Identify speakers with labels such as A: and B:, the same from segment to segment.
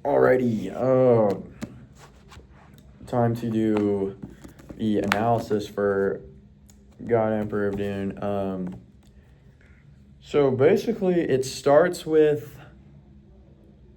A: Alrighty, time to do the analysis for God Emperor of Dune. So basically, it starts with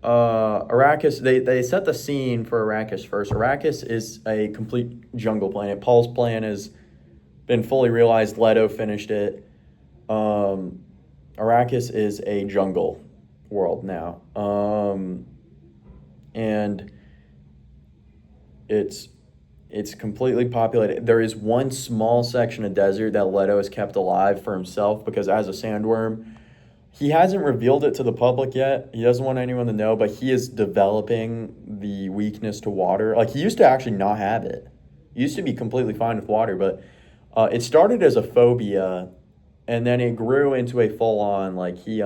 A: Arrakis. They set the scene for Arrakis first. Arrakis is a complete jungle planet. Paul's plan has been fully realized. Leto finished it. Arrakis is a jungle world now. And it's completely populated. There is one small section of desert that Leto has kept alive for himself because as a sandworm, he hasn't revealed it to the public yet. He doesn't want anyone to know, but he is developing the weakness to water. Like he used to actually not have it. He used to be completely fine with water, but it started as a phobia, and then it grew into a full on like he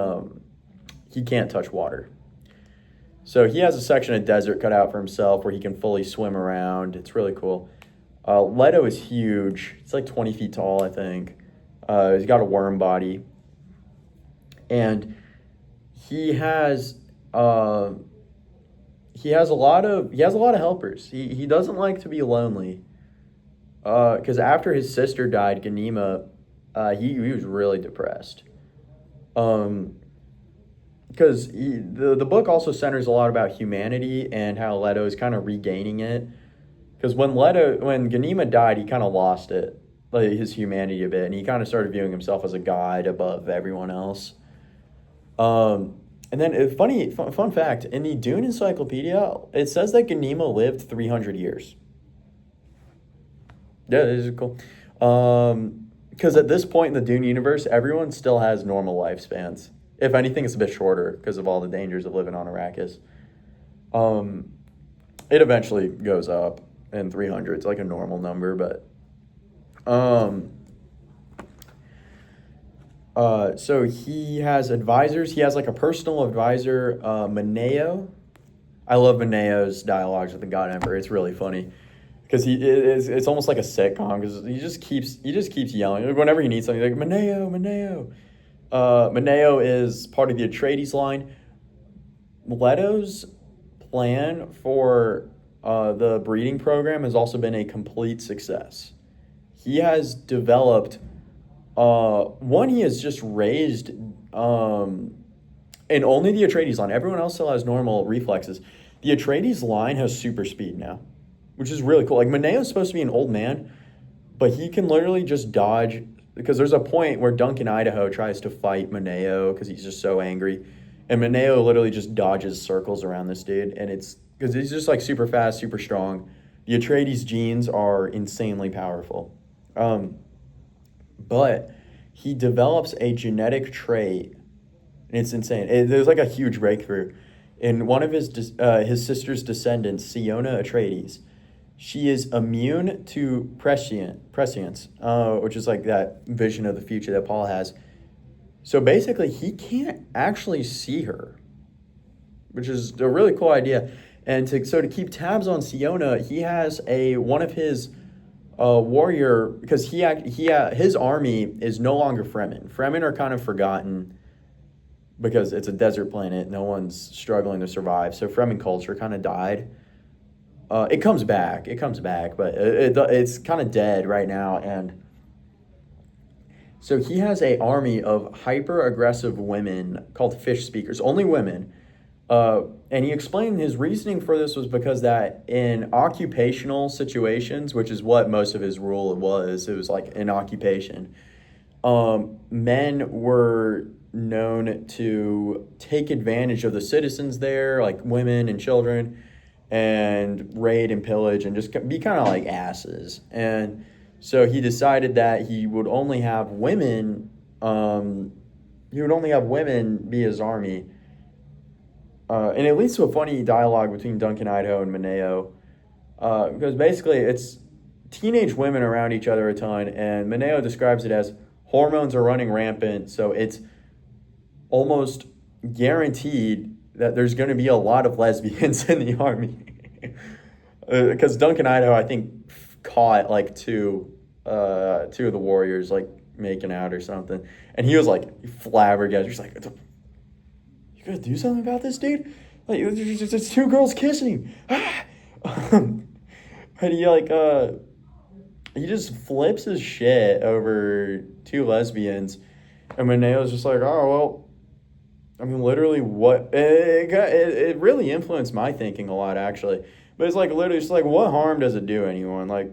A: can't touch water. So he has a section of desert cut out for himself where he can fully swim around. It's really cool. Leto is huge. It's like 20 feet tall, I think. He's got a worm body, and he has a lot of helpers. He doesn't like to be lonely. Because after his sister died, Ganima, he was really depressed. Because the book also centers a lot about humanity and how Leto is kind of regaining it. Because when Ganima died, he kind of lost it, like his humanity a bit, and he kind of started viewing himself as a god above everyone else. And then fun fact, in the Dune Encyclopedia, it says that Ganima lived 300 years. Yeah, this is cool. Because at this point in the Dune universe, everyone still has normal lifespans. If anything, it's a bit shorter because of all the dangers of living on Arrakis. It eventually goes up in 300. It's like a normal number, but so he has advisors. He has like a personal advisor, Mineo. I love Mineo's dialogues with the God Emperor. It's really funny because it's almost like a sitcom because he just keeps yelling like, whenever he needs something. Like Mineo, Mineo. Mineo is part of the Atreides line. Leto's plan for the breeding program has also been a complete success. He has developed he has just raised and only the Atreides line. Everyone else still has normal reflexes. The Atreides line has super speed now, which is really cool. Like Mineo's supposed to be an old man, but he can literally just dodge. Because there's a point where Duncan Idaho tries to fight Mineo because he's just so angry. And Mineo literally just dodges circles around this dude. And it's because he's just like super fast, super strong. The Atreides genes are insanely powerful. But he develops a genetic trait. And it's insane. There's like a huge breakthrough. In one of his sister's descendants, Siona Atreides, she is immune to prescience, which is like that vision of the future that Paul has. So basically, he can't actually see her, which is a really cool idea. And to keep tabs on Siona, he has one of his warrior because his army is no longer Fremen. Fremen are kind of forgotten because it's a desert planet. No one's struggling to survive. So Fremen culture kind of died. It comes back, but it's kind of dead right now. And so he has an army of hyper-aggressive women called fish speakers, only women. And he explained his reasoning for this was because that in occupational situations, which is what most of his rule was, it was like an occupation, men were known to take advantage of the citizens there, like women and children, and raid and pillage and just be kind of like asses. And so he decided that he would only have women be his army. And it leads to a funny dialogue between Duncan Idaho and Mineo. Because basically it's teenage women around each other a ton, and Mineo describes it as hormones are running rampant, so it's almost guaranteed that there's going to be a lot of lesbians in the army. Because Duncan Idaho, I think, caught like two of the warriors like making out or something, and he was like flabbergasted. He's like, "You gotta do something about this, dude." Like, it's two girls kissing. And he just flips his shit over two lesbians. And Maneo's just like, oh, well, I mean, literally what? It really influenced my thinking a lot, actually. But it's like, literally, just like, what harm does it do anyone? Like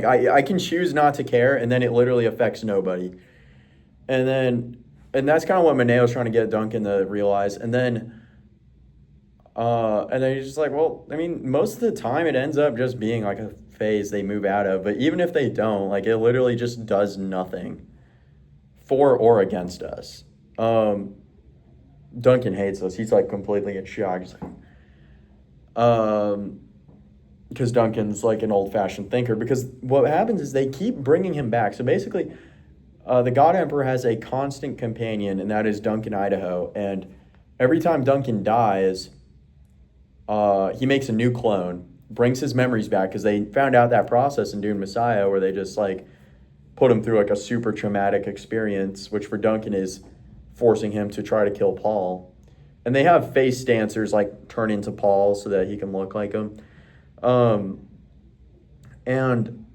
A: I can choose not to care, and then it literally affects nobody. And then, and that's kind of what Maneo's trying to get Duncan to realize. And then he's just like, well, I mean, most of the time it ends up just being like a phase they move out of. But even if they don't, like, it literally just does nothing for or against us. Duncan hates us. He's like completely in shock. He's like, because Duncan's like an old-fashioned thinker. Because what happens is they keep bringing him back. So basically, the God Emperor has a constant companion, and that is Duncan Idaho. And every time Duncan dies, he makes a new clone, brings his memories back, because they found out that process in Dune Messiah where they just like put him through like a super traumatic experience, which for Duncan is forcing him to try to kill Paul. And they have face dancers like turn into Paul so that he can look like him. And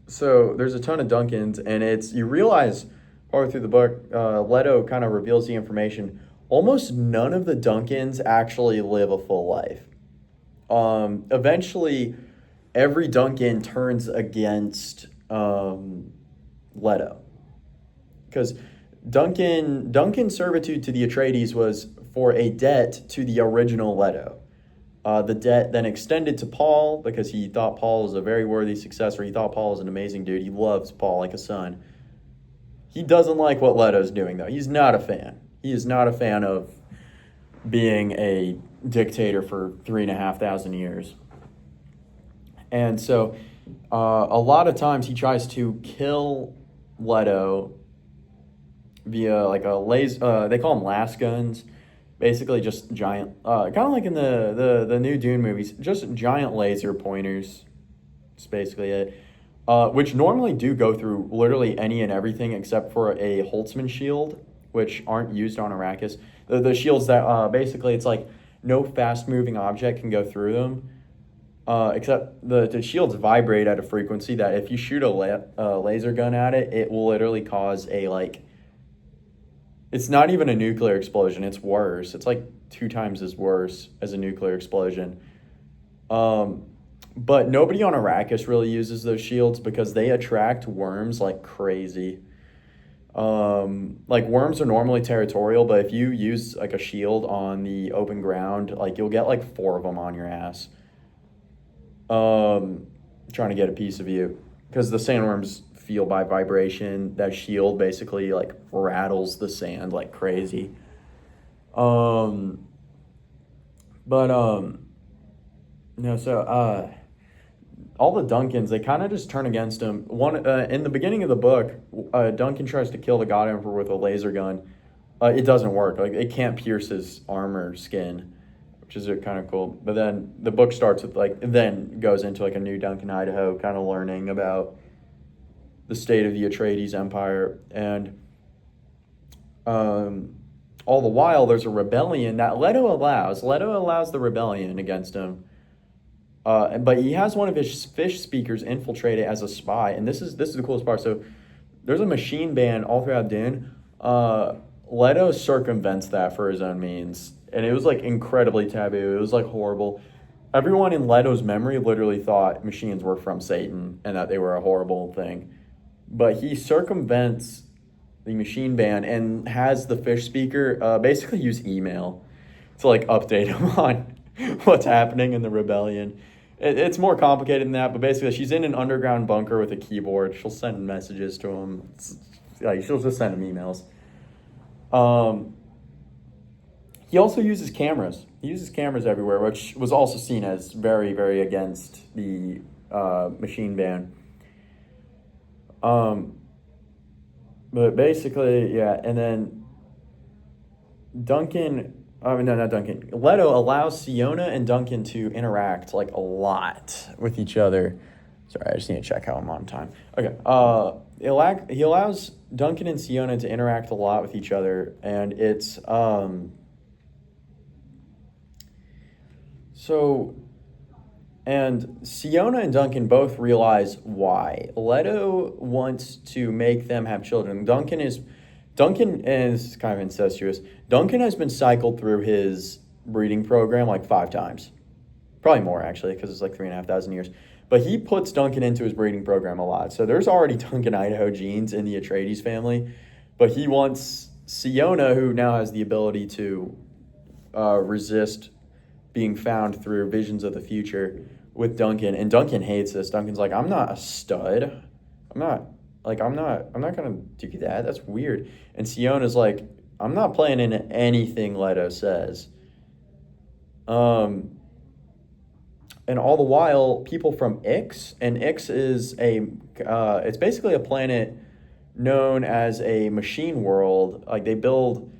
A: so there's a ton of Duncans, and you realize partway through the book, Leto kind of reveals the information. Almost none of the Duncans actually live a full life. Eventually, every Duncan turns against Leto. Because Duncan's servitude to the Atreides was for a debt to the original Leto. The debt then extended to Paul because he thought Paul was a very worthy successor. He thought Paul was an amazing dude. He loves Paul like a son. He doesn't like what Leto's doing, though. He's not a fan. He is not a fan of being a dictator for 3,500 years. And so a lot of times he tries to kill Leto via like a laser. They call them las guns. Basically just giant, kind of like in the new Dune movies, just giant laser pointers. That's basically it. Which normally do go through literally any and everything except for a Holtzman shield, which aren't used on Arrakis. The shields that basically it's like no fast-moving object can go through them, except the shields vibrate at a frequency that if you shoot a laser gun at it, it will literally cause a like. It's not even a nuclear explosion. It's worse. It's like 2 times as worse as a nuclear explosion. But nobody on Arrakis really uses those shields because they attract worms like crazy. Like worms are normally territorial, but if you use like a shield on the open ground, like you'll get like 4 of them on your ass. Trying to get a piece of you. Because the sandworms feel by vibration. That shield basically like rattles the sand like crazy. No, so all the Duncans, they kind of just turn against him. One in the beginning of the book, Duncan tries to kill the God Emperor with a laser gun. It doesn't work. Like it can't pierce his armor skin, which is kind of cool. But then the book starts with then goes into like a new Duncan Idaho, kind of learning about the state of the Atreides Empire, and all the while there's a rebellion that Leto allows. Leto allows the rebellion against him, but he has one of his fish speakers infiltrate it as a spy, and this is the coolest part. So there's a machine ban all throughout Dune. Leto circumvents that for his own means, and it was like incredibly taboo. It was like horrible. Everyone in Leto's memory literally thought machines were from Satan and that they were a horrible thing. But he circumvents the machine ban and has the fish speaker basically use email to like update him on what's happening in the rebellion. It's more complicated than that, but basically she's in an underground bunker with a keyboard. She'll send messages to him. She'll just send him emails. He also uses cameras. He uses cameras everywhere, which was also seen as very, very against the machine ban. But basically, yeah, and then Leto allows Siona and Duncan to interact like a lot with each other. Sorry, I just need to check how I'm on time. Okay. He allows Duncan and Siona to interact a lot with each other, and it's so. And Siona and Duncan both realize why. Leto wants to make them have children. Duncan is kind of incestuous. Duncan has been cycled through his breeding program like 5 times. Probably more, actually, because it's like 3,500 years. But he puts Duncan into his breeding program a lot. So there's already Duncan Idaho genes in the Atreides family. But he wants Siona, who now has the ability to resist being found through visions of the future, with Duncan. And Duncan hates this. Duncan's like, I'm not a stud. I'm not gonna do that. That's weird. And Siona's like, I'm not playing into anything Leto says. And all the while, people from Ix, and Ix is it's basically a planet known as a machine world. Like, they build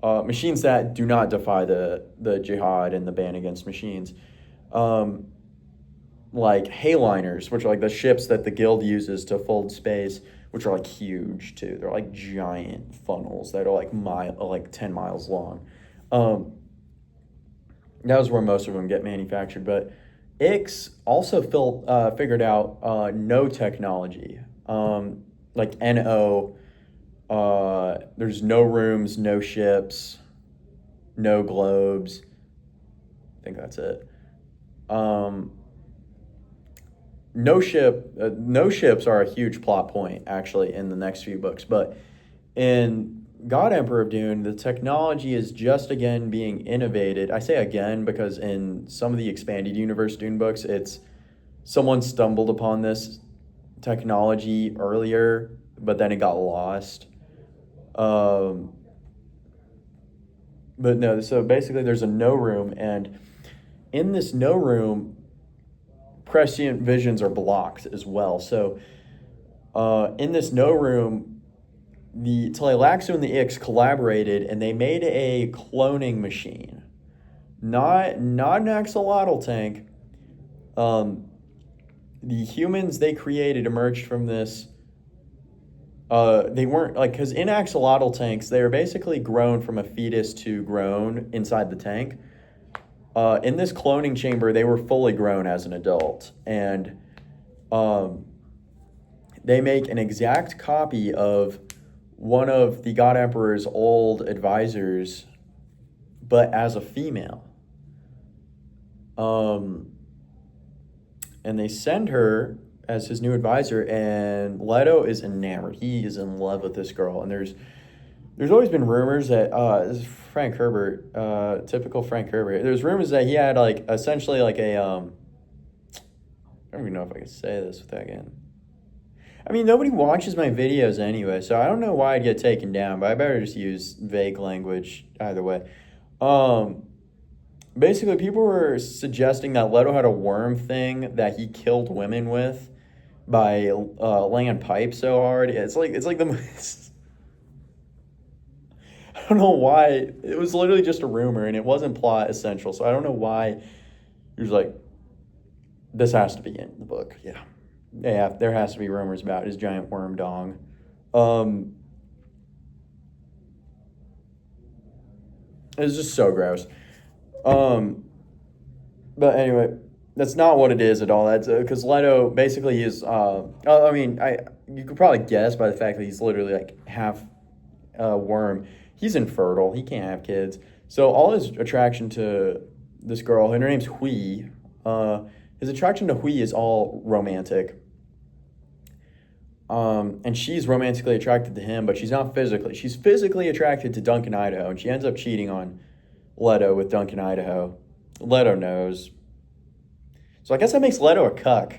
A: machines that do not defy the jihad and the ban against machines. Like Hayliners, which are like the ships that the guild uses to fold space, which are like huge too. They're like giant funnels that are like 10 miles long. That was where most of them get manufactured. But Ix also figured out no technology, like NO. There's no rooms, no ships, no globes. I think that's it. No ships are a huge plot point, actually, in the next few books. But in God Emperor of Dune, the technology is just again being innovated. I say again because in some of the expanded universe Dune books, it's someone stumbled upon this technology earlier, but then it got lost. But no, so basically there's a no room, and in this no room, prescient visions are blocked as well. So in this no room, the Tleilaxu and the Ix collaborated, and they made a cloning machine. Not an axolotl tank. The humans they created emerged from this. They weren't like, because in axolotl tanks, they are basically grown from a fetus to grown inside the tank. In this cloning chamber, they were fully grown as an adult, and they make an exact copy of one of the God Emperor's old advisors, but as a female. And they send her as his new advisor, and Leto is enamored. He is in love with this girl, and there's always been rumors that this is Frank Herbert, typical Frank Herbert. There's rumors that he had like essentially like a I don't even know if I can say this without getting. I mean, nobody watches my videos anyway, so I don't know why I'd get taken down, but I better just use vague language either way. Basically, people were suggesting that Leto had a worm thing that he killed women with by laying on pipe so hard. It's like the most. I don't know why. It was literally just a rumor, and it wasn't plot essential. So I don't know why he was like, this has to be in the book. Yeah, there has to be rumors about his giant worm dong. It's just so gross. But anyway, that's not what it is at all. That's because Leto basically is. I mean, you could probably guess by the fact that he's literally like half worm. He's infertile. He can't have kids. So all his attraction to this girl, and her name's Hui. His attraction to Hui is all romantic. And she's romantically attracted to him, but she's not physically. She's physically attracted to Duncan Idaho, and she ends up cheating on Leto with Duncan Idaho. Leto knows. So I guess that makes Leto a cuck.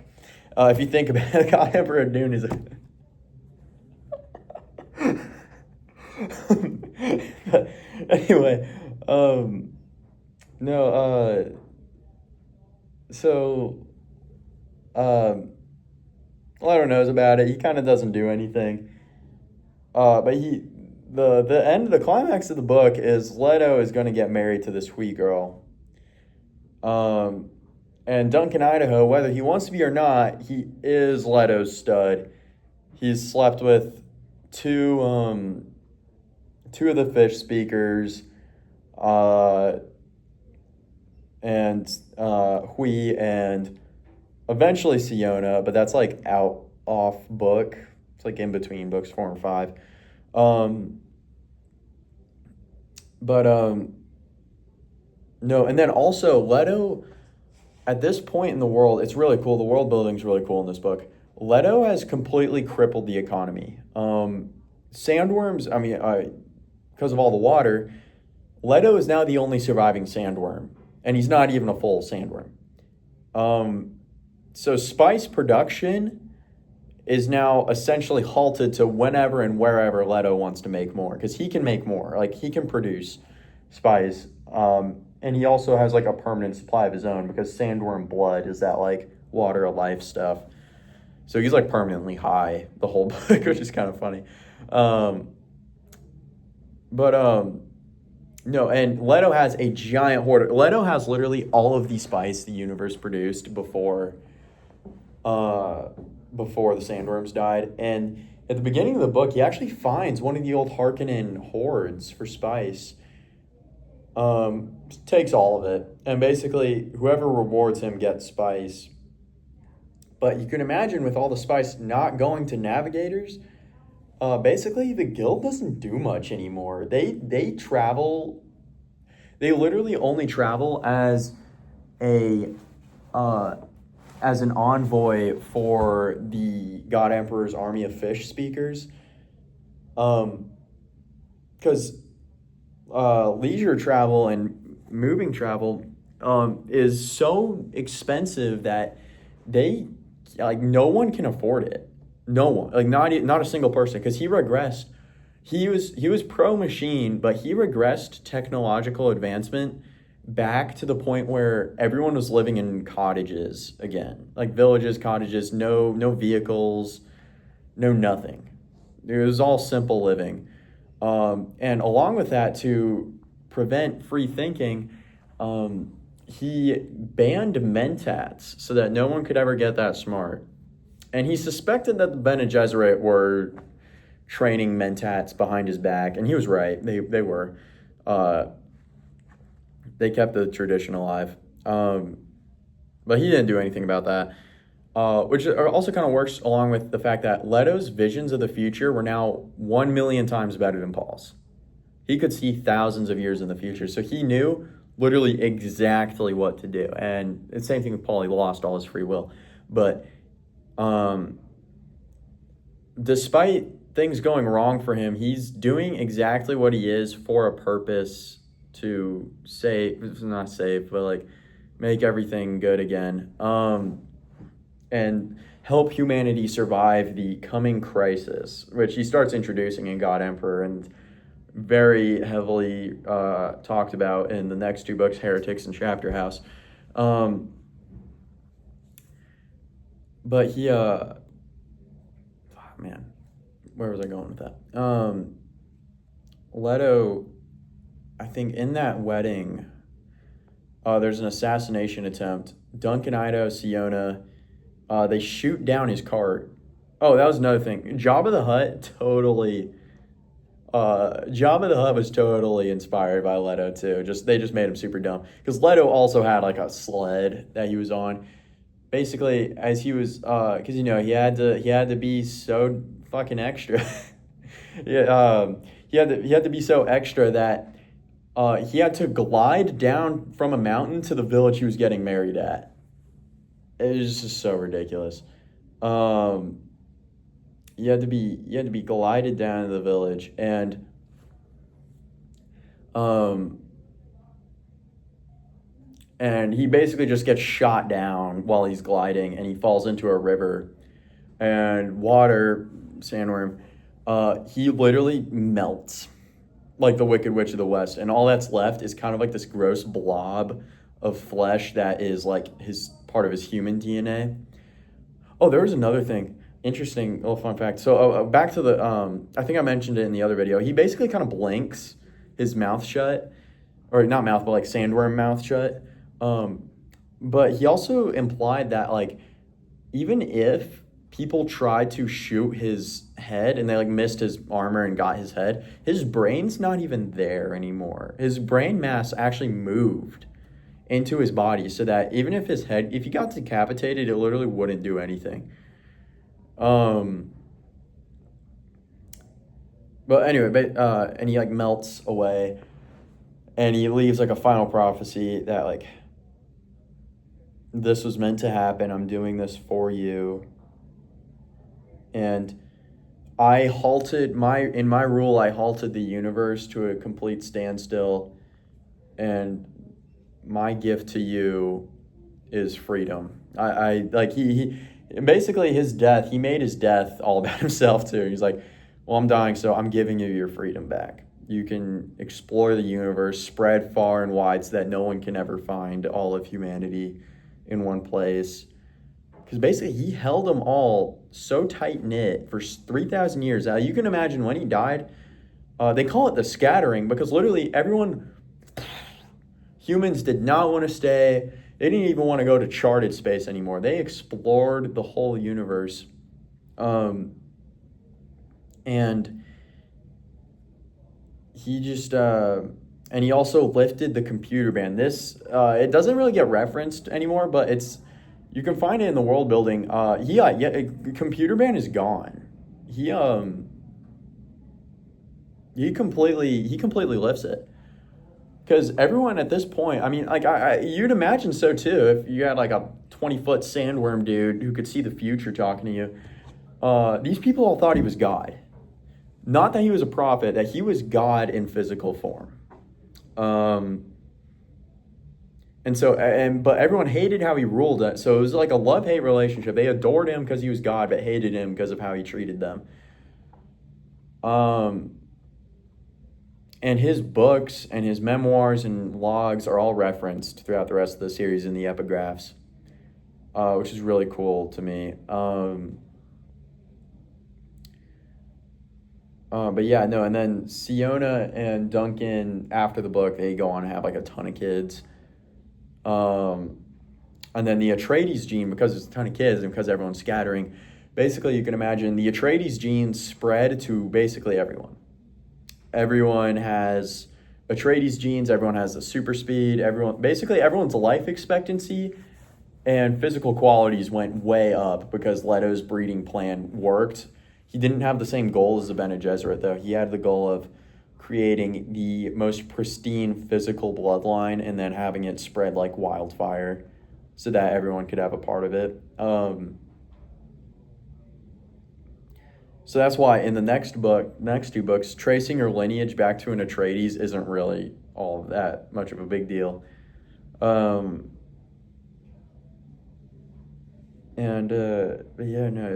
A: If you think about it, God Emperor of Dune is a... But anyway, Leto knows about it. He kind of doesn't do anything. But the end of the climax of the book is Leto is going to get married to this Hui girl. And And Duncan Idaho, whether he wants to be or not, he is Leto's stud. He's slept with two of the fish speakers, uh, and Hui, and eventually Siona, but that's like out off book. It's like in between books 4 and 5. Um, but no, and then also Leto at this point in the world, it's really cool. The world building's really cool in this book. Leto has completely crippled the economy. Sandworms, I mean, because of all the water, Leto is now the only surviving sandworm, and he's not even a full sandworm. So spice production is now essentially halted to whenever and wherever Leto wants to make more, because he can make more. Like, he can produce spice, and he also has like a permanent supply of his own, because sandworm blood is that like water of life stuff. So he's like permanently high the whole book, which is kind of funny. No, and Leto has a giant hoard. Leto has literally all of the spice the universe produced before the sandworms died. And at the beginning of the book, he actually finds one of the old Harkonnen hoards for spice. Takes all of it, and basically whoever rewards him gets spice. But you can imagine, with all the spice not going to navigators, basically the guild doesn't do much anymore. They travel. They literally only travel as an envoy for the God Emperor's army of fish speakers. Because leisure travel and moving travel is so expensive that no one can afford it. No one, like not a single person, because he regressed. He was pro machine, but he regressed technological advancement back to the point where everyone was living in cottages again, like villages, cottages, no vehicles, no nothing. It was all simple living. And along with that, to prevent free thinking, he banned mentats so that no one could ever get that smart. And he suspected that the Bene Gesserit were training mentats behind his back, and he was right. They were. They kept the tradition alive. But he didn't do anything about that. Which also kind of works along with the fact that Leto's visions of the future were now 1 million times better than Paul's. He could see thousands of years in the future, so he knew literally exactly what to do. And the same thing with Paul, he lost all his free will. But despite things going wrong for him, he's doing exactly what he is for a purpose, to not save, but like make everything good again. And help humanity survive the coming crisis, which he starts introducing in God Emperor and very heavily talked about in the next 2 books, Heretics and Chapter House. But he, man, where was I going with that? Leto, I think in that wedding, there's an assassination attempt. Duncan, Idaho, Siona, they shoot down his cart. Oh, that was another thing. Jabba the Hutt was totally inspired by Leto too. They just made him super dumb, because Leto also had like a sled that he was on. Basically, as he was, because he had to be so fucking extra. Yeah, he had to be so extra that he had to glide down from a mountain to the village he was getting married at. It was just so ridiculous. You had to be glided down to the village, and he basically just gets shot down while he's gliding, and he falls into a river, and sandworm, he literally melts like the Wicked Witch of the West, and all that's left is kind of like this gross blob of flesh that is like part of his human DNA. Oh, there was another thing. Interesting little fun fact. So back to the, I think I mentioned it in the other video. He basically kind of blinks his mouth shut, or not mouth, but like sandworm mouth shut. but he also implied that like even if people tried to shoot his head and they like missed his armor and got his brain's not even there anymore. His brain mass actually moved into his body so that even if if he got decapitated, it literally wouldn't do anything. Um, but anyway, and he like melts away, and he leaves like a final prophecy that like this was meant to happen. I'm doing this for you, and in my rule. I halted the universe to a complete standstill, and my gift to you is freedom. I like he basically his death. He made his death all about himself too. He's like, well, I'm dying, so I'm giving you your freedom back. You can explore the universe, spread far and wide, so that no one can ever find all of humanity in one place. Because basically, he held them all so tight knit for 3,000 years. You can imagine when he died. They call it the scattering because literally humans did not want to stay. They didn't even want to go to charted space anymore. They explored the whole universe. And he just, and he also lifted the computer ban. It doesn't really get referenced anymore, but you can find it in the world building. Computer ban is gone. He completely lifts it. Because everyone at this point, I mean, like you'd imagine so too, if you had like a 20-foot sandworm dude who could see the future talking to you. These people all thought he was God. Not that he was a prophet, that he was God in physical form. But everyone hated how he ruled it. So it was like a love-hate relationship. They adored him because he was God, but hated him because of how he treated them. And his books and his memoirs and logs are all referenced throughout the rest of the series in the epigraphs, which is really cool to me. But yeah, no, and then Siona and Duncan, after the book, they go on to have like a ton of kids. And then the Atreides gene, because there's a ton of kids and because everyone's scattering, basically you can imagine the Atreides gene spread to basically everyone. Everyone has Atreides genes, everyone has the super speed, everyone's life expectancy and physical qualities went way up because Leto's breeding plan worked. He didn't have the same goal as the Bene Gesserit, though. He had the goal of creating the most pristine physical bloodline and then having it spread like wildfire so that everyone could have a part of it. So that's why in the next two books, tracing your lineage back to an Atreides isn't really all that much of a big deal. But yeah, no,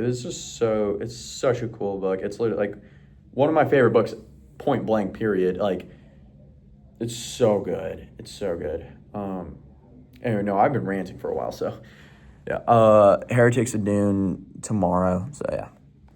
A: it's such a cool book. It's literally like one of my favorite books, point blank, period. Like, it's so good. It's so good. Anyway, no, I've been ranting for a while, so yeah. Heretics of Dune tomorrow, so yeah.